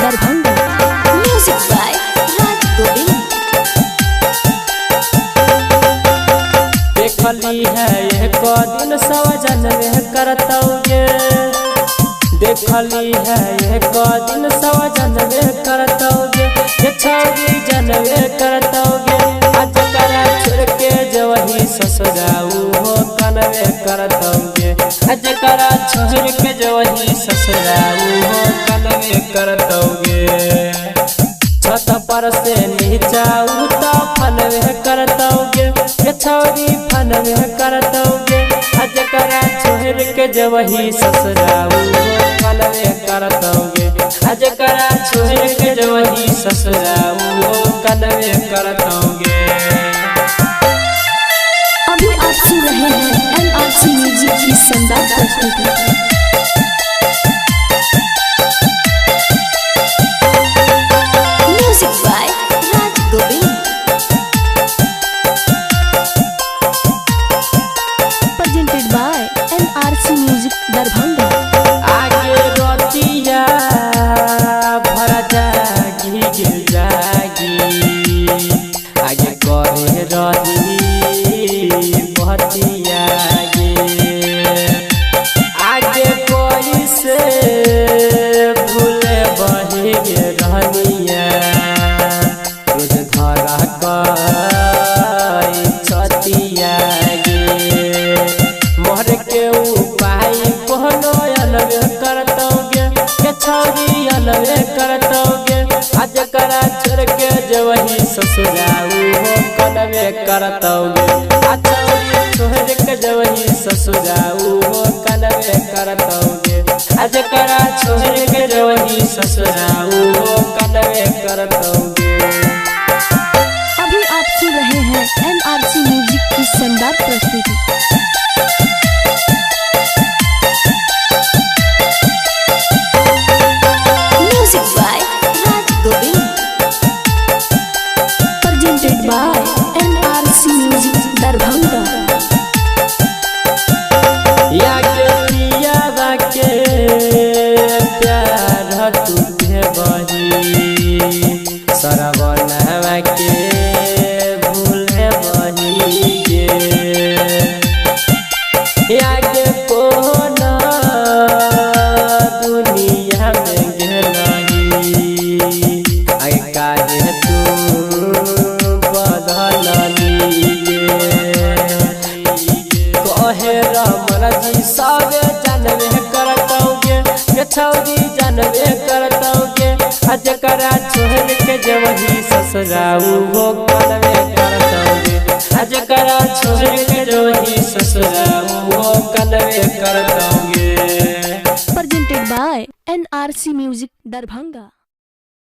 Darbhanga. Music by Raj Govind. देखली है एक दिन सवजनवे करतौगे, देखली है एक दिन सवजनवे करतौगे, ये छौरी जनवे करतौगे। आज करा छोड़ के जवही ससुराऊ हो कनवे करतौगे, आज करा छोड़ के जवही ससुराऊ हो कनवे करतौगे। छत पर से नीचा उता फनवे करतौगे, ये छौरी फनवे करतौगे। आज करा छोड़ के जवही ससुराऊ हो फनवे करतौगे, आज करा छोड़ के जवही ससुराऊ हो कनवे करतौगे। अभी आप सुन रहे हैं NRC म्यूजिक की शानदार प्रस्तुति। Music by Raj Govind. Presented by NRC music Darbhanga. आगे रोतिया भरा जागी गिर जागी, आगे करे रही बहतिया गे। आगे कोई से भूले बही गे रहनिया, रोज धरा कई छतिया गे। मोहर के उपाय कोनो अलवे करतौगे, के छौरी अलवे करतौगे। आज करा छोड़ के जवही ससुराऊ हो कनवे करतौगे, आज छौरी छोड़ के जवही ससुराऊ हो कनवे करतौगे। आज करा छोड़ के जवही ससुराऊ हो कनवे करतौगे। अभी आप सुन रहे हैं NRC म्यूजिक की शानदार प्रस्तुति। Music by Raj Govind. Presented by NRC music Darbhanga. या के पिया बाके प्यार तुझे बही, सरवनवा के भूले बही गे। या के कोना दुनिया में गेलही, आगे काहे तू बदलली गे। कहे रमन जी सबे जानवे करतौगे, के छौरी जानवे करतौगे। आज करा छोड़ के जवही ससुराऊ हो कनवे करतौगे, आज करा छोड़ के जवही ससुराऊ हो कनवे करतौगे। Presented by NRC music Darbhanga.